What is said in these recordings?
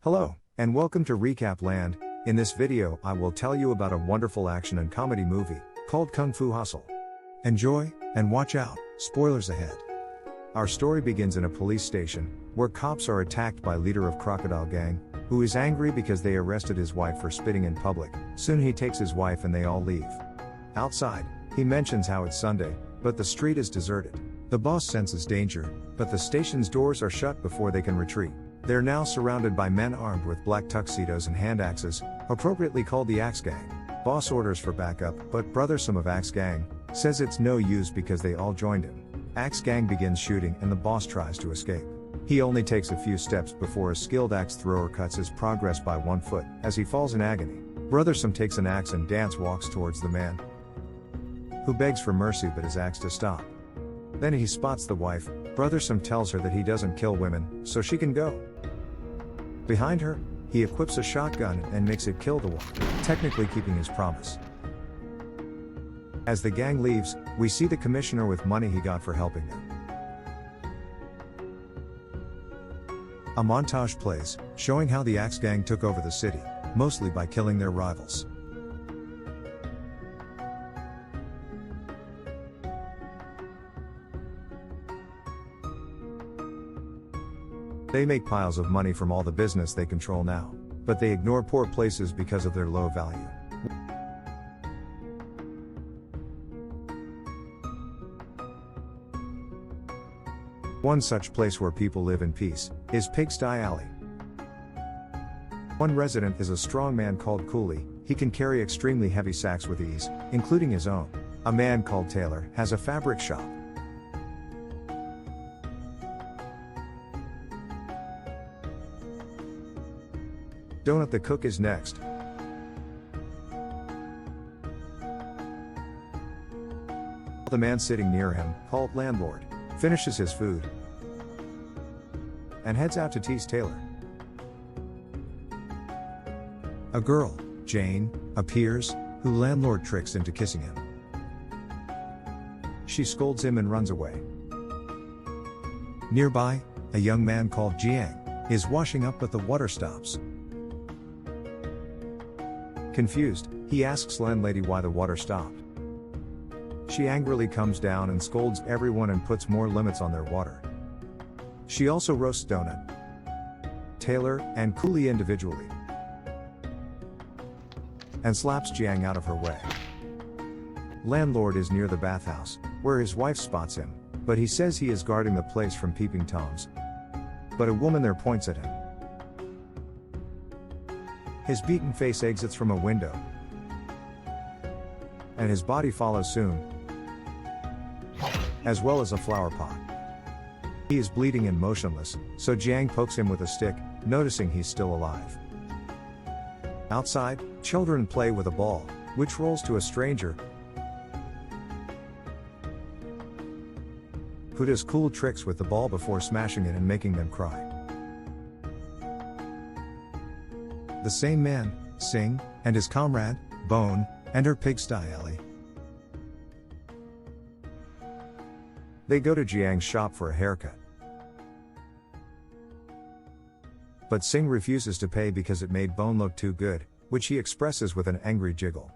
Hello, and welcome to Recap Land. In this video, I will tell you about a wonderful action and comedy movie called Kung Fu Hustle. Enjoy, and watch out, spoilers ahead. Our story begins in a police station, where cops are attacked by leader of Crocodile Gang, who is angry because they arrested his wife for spitting in public. Soon he takes his wife and they all leave. Outside, he mentions how it's Sunday, but the street is deserted. The boss senses danger, but the station's doors are shut before they can retreat. They're now surrounded by men armed with black tuxedos and hand axes, appropriately called the Axe Gang. Boss orders for backup, but Brothersome of Axe Gang says it's no use because they all joined him. Axe Gang begins shooting and the boss tries to escape. He only takes a few steps before a skilled axe thrower cuts his progress by 1 foot as he falls in agony. Brothersome takes an axe and walks towards the man, who begs for mercy but is asked to stop. Then he spots the wife. Brothersome tells her that he doesn't kill women, so she can go. Behind her, he equips a shotgun and makes it kill the woman, technically keeping his promise. As the gang leaves, we see the commissioner with money he got for helping them. A montage plays, showing how the Axe Gang took over the city, mostly by killing their rivals. They make piles of money from all the business they control now, but they ignore poor places because of their low value. One such place where people live in peace is Pigsty Alley. One resident is a strong man called Cooley. He can carry extremely heavy sacks with ease, including his own. A man called Taylor has a fabric shop. Donut the cook is next. The man sitting near him, called Landlord, finishes his food and heads out to tease Taylor. A girl, Jane, appears, who Landlord tricks into kissing him. She scolds him and runs away. Nearby, a young man called Jiang is washing up but the water stops. Confused, he asks landlady why the water stopped. She angrily comes down and scolds everyone and puts more limits on their water. She also roasts Donut, Taylor, and Cooley individually, and slaps Jiang out of her way. Landlord is near the bathhouse, where his wife spots him, but he says he is guarding the place from peeping toms. But a woman there points at him. His beaten face exits from a window, and his body follows soon, as well as a flower pot. He is bleeding and motionless, so Jiang pokes him with a stick, noticing he's still alive. Outside, children play with a ball, which rolls to a stranger, who does cool tricks with the ball before smashing it and making them cry. The same man, Singh, and his comrade, Bone, enter Pigsty Alley. They go to Jiang's shop for a haircut. But Singh refuses to pay because it made Bone look too good, which he expresses with an angry jiggle.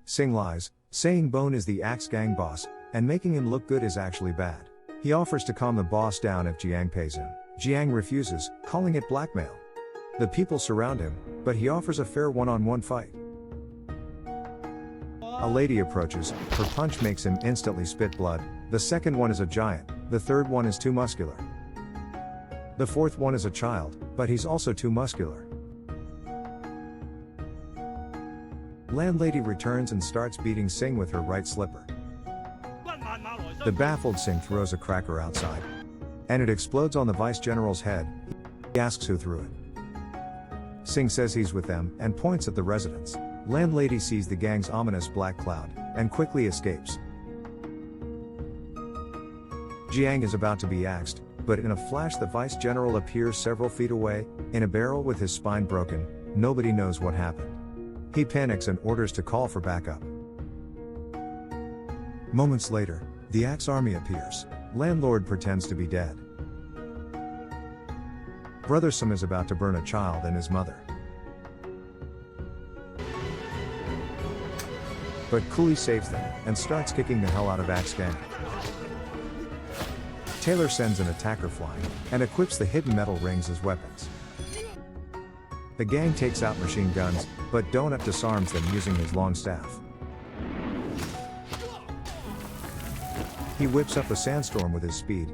Singh lies, saying Bone is the Axe Gang boss, and making him look good is actually bad. He offers to calm the boss down if Jiang pays him. Jiang refuses, calling it blackmail. The people surround him, but he offers a fair one-on-one fight. A lady approaches, her punch makes him instantly spit blood. The second one is a giant, the third one is too muscular. The fourth one is a child, but he's also too muscular. Landlady returns and starts beating Singh with her right slipper. The baffled Singh throws a cracker outside, and it explodes on the vice general's head. He asks who threw it. Singh says he's with them, and points at the residents. Landlady sees the gang's ominous black cloud, and quickly escapes. Jiang is about to be axed, but in a flash the vice general appears several feet away, in a barrel with his spine broken. Nobody knows what happened. He panics and orders to call for backup. Moments later, the Axe army appears. Landlord pretends to be dead. Brother Sum is about to burn a child and his mother. But Coolie saves them, and starts kicking the hell out of Axe Gang. Taylor sends an attacker flying, and equips the hidden metal rings as weapons. The gang takes out machine guns, but Donut disarms them using his long staff. He whips up a sandstorm with his speed.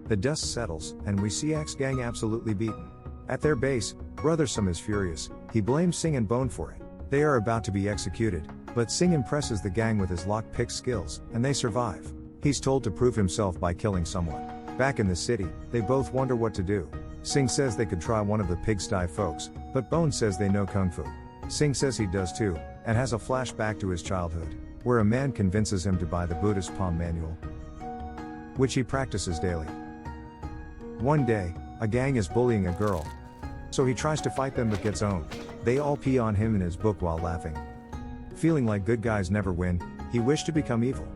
The dust settles, and we see Axe Gang absolutely beaten. At their base, Brother Sum is furious. He blames Sing and Bone for it. They are about to be executed, but Sing impresses the gang with his lockpick skills, and they survive. He's told to prove himself by killing someone. Back in the city, they both wonder what to do. Sing says they could try one of the pigsty folks, but Bone says they know Kung Fu. Sing says he does too, and has a flashback to his childhood, where a man convinces him to buy the Buddhist palm manual, which he practices daily. One day, a gang is bullying a girl, so he tries to fight them but gets owned. They all pee on him in his book while laughing. Feeling like good guys never win, he wished to become evil.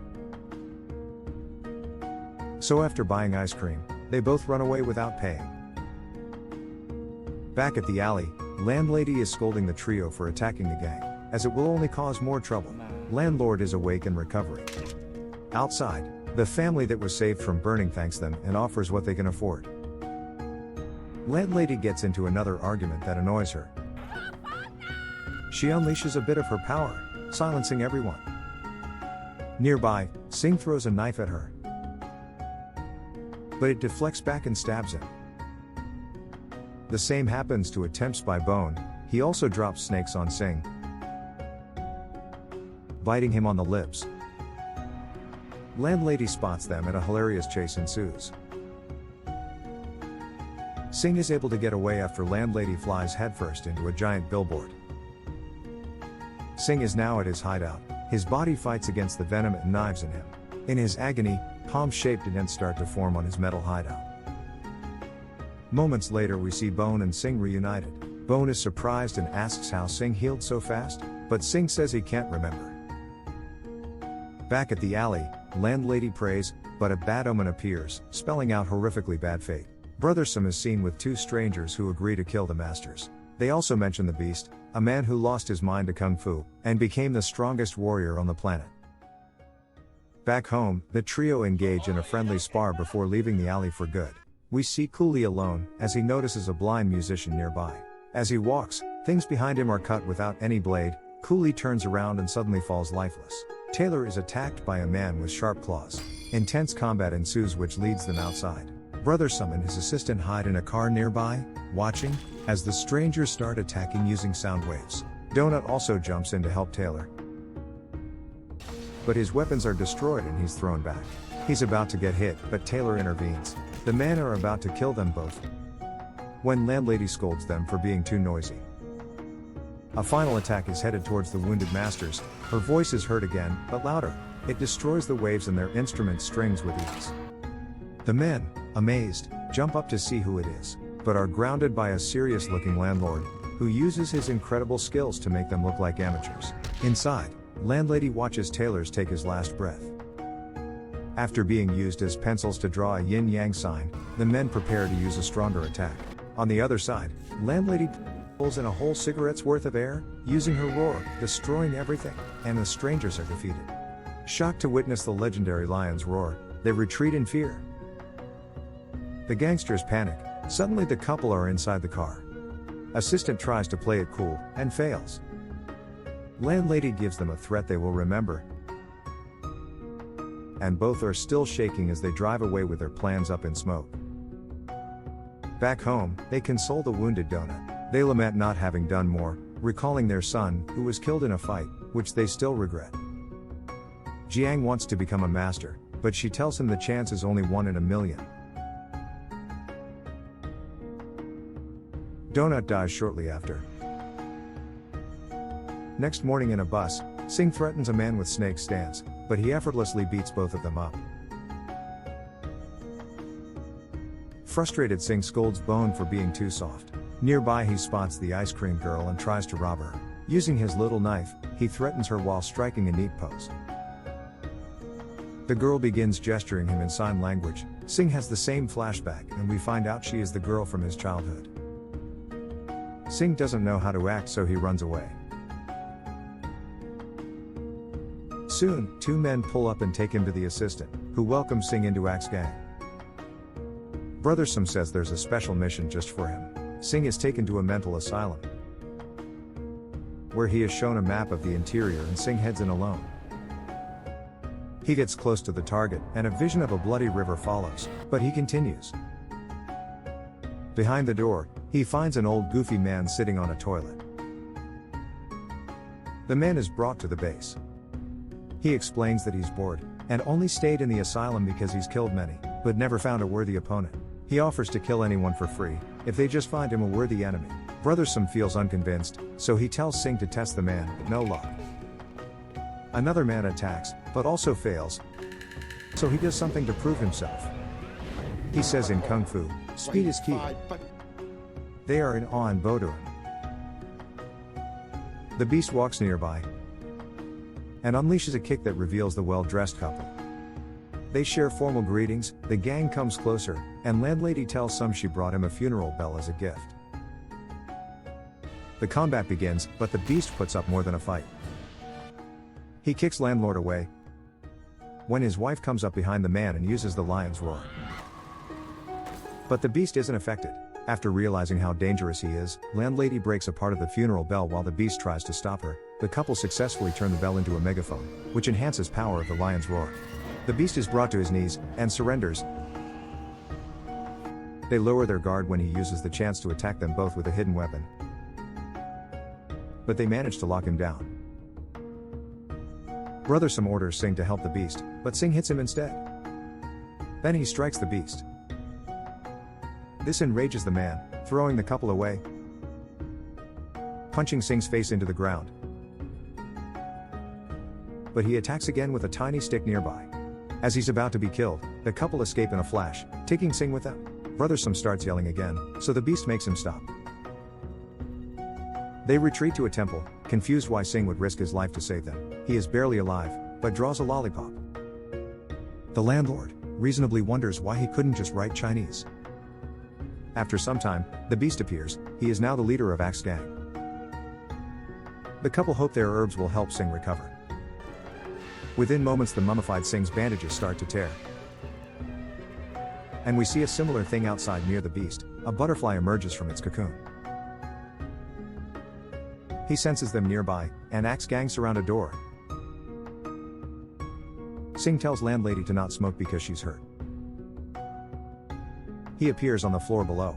So after buying ice cream, they both run away without paying. Back at the alley, Landlady is scolding the trio for attacking the gang, as it will only cause more trouble. Landlord is awake and recovering. Outside, the family that was saved from burning thanks them and offers what they can afford. Landlady gets into another argument that annoys her. She unleashes a bit of her power, silencing everyone. Nearby, Sing throws a knife at her, but it deflects back and stabs him. The same happens to attempts by Bone. He also drops snakes on Sing, biting him on the lips. Landlady spots them and a hilarious chase ensues. Sing is able to get away after Landlady flies headfirst into a giant billboard. Sing is now at his hideout. His body fights against the venom and knives in him. In his agony, palm-shaped dents start to form on his metal hideout. Moments later we see Bone and Sing reunited. Bone is surprised and asks how Sing healed so fast, but Sing says he can't remember. Back at the alley, Landlady prays, but a bad omen appears, spelling out horrifically bad fate. Brother Sum is seen with two strangers who agree to kill the masters. They also mention the Beast, a man who lost his mind to Kung Fu, and became the strongest warrior on the planet. Back home, the trio engage in a friendly spar before leaving the alley for good. We see Coolie alone, as he notices a blind musician nearby. As he walks, things behind him are cut without any blade. Coolie turns around and suddenly falls lifeless. Taylor is attacked by a man with sharp claws. Intense combat ensues which leads them outside. Brother Sum and his assistant hide in a car nearby, watching, as the strangers start attacking using sound waves. Donut also jumps in to help Taylor, but his weapons are destroyed and he's thrown back. He's about to get hit, but Taylor intervenes. The men are about to kill them both, when Landlady scolds them for being too noisy. A final attack is headed towards the wounded masters. Her voice is heard again, but louder. It destroys the waves and their instrument strings with ease. The men, amazed, jump up to see who it is, but are grounded by a serious-looking landlord, who uses his incredible skills to make them look like amateurs. Inside, Landlady watches Taylor's take his last breath. After being used as pencils to draw a yin-yang sign, the men prepare to use a stronger attack. On the other side, Landlady pulls in a whole cigarette's worth of air, using her roar, destroying everything, and the strangers are defeated. Shocked to witness the legendary lion's roar, they retreat in fear. The gangsters panic. Suddenly the couple are inside the car. Assistant tries to play it cool, and fails. Landlady gives them a threat they will remember, and both are still shaking as they drive away with their plans up in smoke. Back home, they console the wounded Donut. They lament not having done more, recalling their son, who was killed in a fight, which they still regret. Jiang wants to become a master, but she tells him the chance is only 1 in a million. Donut dies shortly after. Next morning in a bus, Sing threatens a man with snake stance, but he effortlessly beats both of them up. Frustrated, Sing scolds Bone for being too soft. Nearby he spots the ice cream girl and tries to rob her. Using his little knife, he threatens her while striking a neat pose. The girl begins gesturing him in sign language, Singh has the same flashback and we find out she is the girl from his childhood. Singh doesn't know how to act, so he runs away. Soon, two men pull up and take him to the assistant, who welcomes Singh into Axe Gang. Brothersome says there's a special mission just for him. Singh is taken to a mental asylum, where he is shown a map of the interior and Singh heads in alone. He gets close to the target, and a vision of a bloody river follows, but he continues. Behind the door, he finds an old goofy man sitting on a toilet. The man is brought to the base. He explains that he's bored, and only stayed in the asylum because he's killed many, but never found a worthy opponent. He offers to kill anyone for free, if they just find him a worthy enemy. Brothersome feels unconvinced, so he tells Singh to test the man, but no luck. Another man attacks, but also fails, so he does something to prove himself. He says in Kung Fu, speed is key. They are in awe and bow to him. The beast walks nearby and unleashes a kick that reveals the well-dressed couple. They share formal greetings, the gang comes closer, and landlady tells some she brought him a funeral bell as a gift. The combat begins, but the beast puts up more than a fight. He kicks landlord away when his wife comes up behind the man and uses the lion's roar. But the beast isn't affected. After realizing how dangerous he is, landlady breaks a part of the funeral bell while the beast tries to stop her. The couple successfully turn the bell into a megaphone, which enhances power of the lion's roar. The beast is brought to his knees and surrenders. They lower their guard when he uses the chance to attack them both with a hidden weapon, but they manage to lock him down. Brothersome orders Singh to help the beast, but Singh hits him instead. Then he strikes the beast. This enrages the man, throwing the couple away, punching Singh's face into the ground. But he attacks again with a tiny stick nearby. As he's about to be killed, the couple escape in a flash, taking Singh with them. Brothersome starts yelling again, so the beast makes him stop. They retreat to a temple, confused why Singh would risk his life to save them. He is barely alive, but draws a lollipop. The landlord reasonably wonders why he couldn't just write Chinese. After some time, the beast appears. He is now the leader of Axe Gang. The couple hope their herbs will help Singh recover. Within moments, the mummified Singh's bandages start to tear. And we see a similar thing outside near the beast. A butterfly emerges from its cocoon. He senses them nearby, and Axe Gang surround a door. Singh tells landlady to not smoke because she's hurt. He appears on the floor below.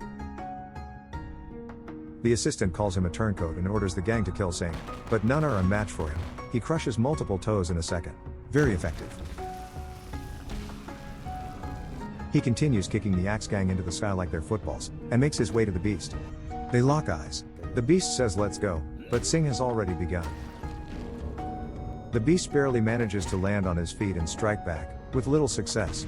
The assistant calls him a turncoat and orders the gang to kill Singh, but none are a match for him. He crushes multiple toes in a second. Very effective. He continues kicking the Axe Gang into the sky like they're footballs, and makes his way to the beast. They lock eyes. The beast says let's go, but Singh has already begun. The beast barely manages to land on his feet and strike back, with little success.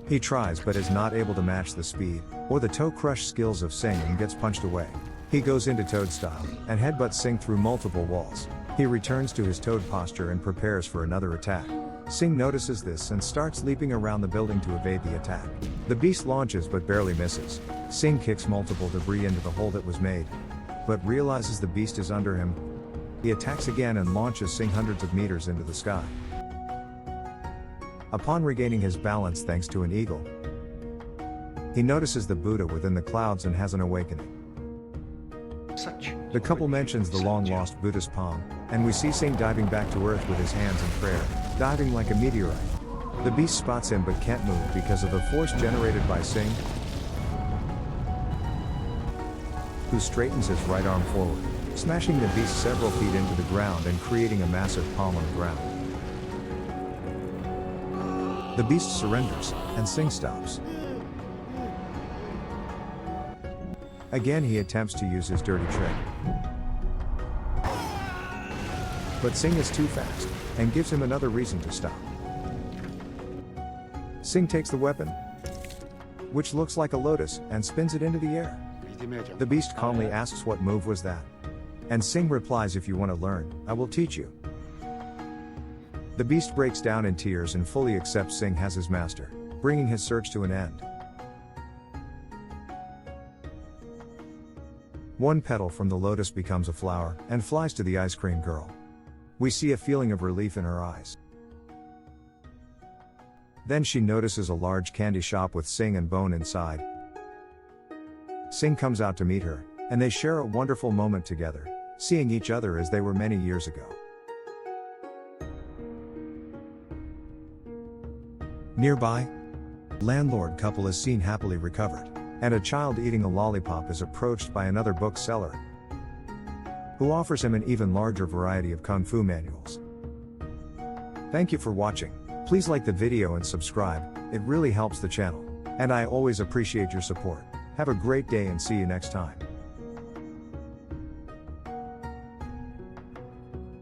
He tries but is not able to match the speed, or the toe crush skills of Singh and gets punched away. He goes into toad style, and headbutts Singh through multiple walls. He returns to his toad posture and prepares for another attack. Singh notices this and starts leaping around the building to evade the attack. The beast launches but barely misses. Singh kicks multiple debris into the hole that was made, but realizes the beast is under him. He attacks again and launches Singh hundreds of meters into the sky. Upon regaining his balance thanks to an eagle, he notices the Buddha within the clouds and has an awakening. The couple mentions the long-lost Buddhist palm, and we see Singh diving back to earth with his hands in prayer, diving like a meteorite. The beast spots him but can't move because of the force generated by Singh, who straightens his right arm forward, smashing the beast several feet into the ground and creating a massive palm on the ground. The beast surrenders, and Singh stops. Again he attempts to use his dirty trick, but Singh is too fast, and gives him another reason to stop. Singh takes the weapon, which looks like a lotus, and spins it into the air. The beast calmly asks what move was that, and Singh replies, if you want to learn, I will teach you. The beast breaks down in tears and fully accepts Singh as his master. bringing his search to an end. One petal from the lotus becomes a flower and flies to the ice cream girl. We see a feeling of relief in her eyes. Then she notices a large candy shop with Sing and Bone inside. Sing comes out to meet her, and they share a wonderful moment together, seeing each other as they were many years ago. Nearby, landlord couple is seen happily recovered, and a child eating a lollipop is approached by another bookseller, who offers him an even larger variety of kung fu manuals. Thank you for watching. Please like the video and subscribe, it really helps the channel, and I always appreciate your support. Have a great day and see you next time.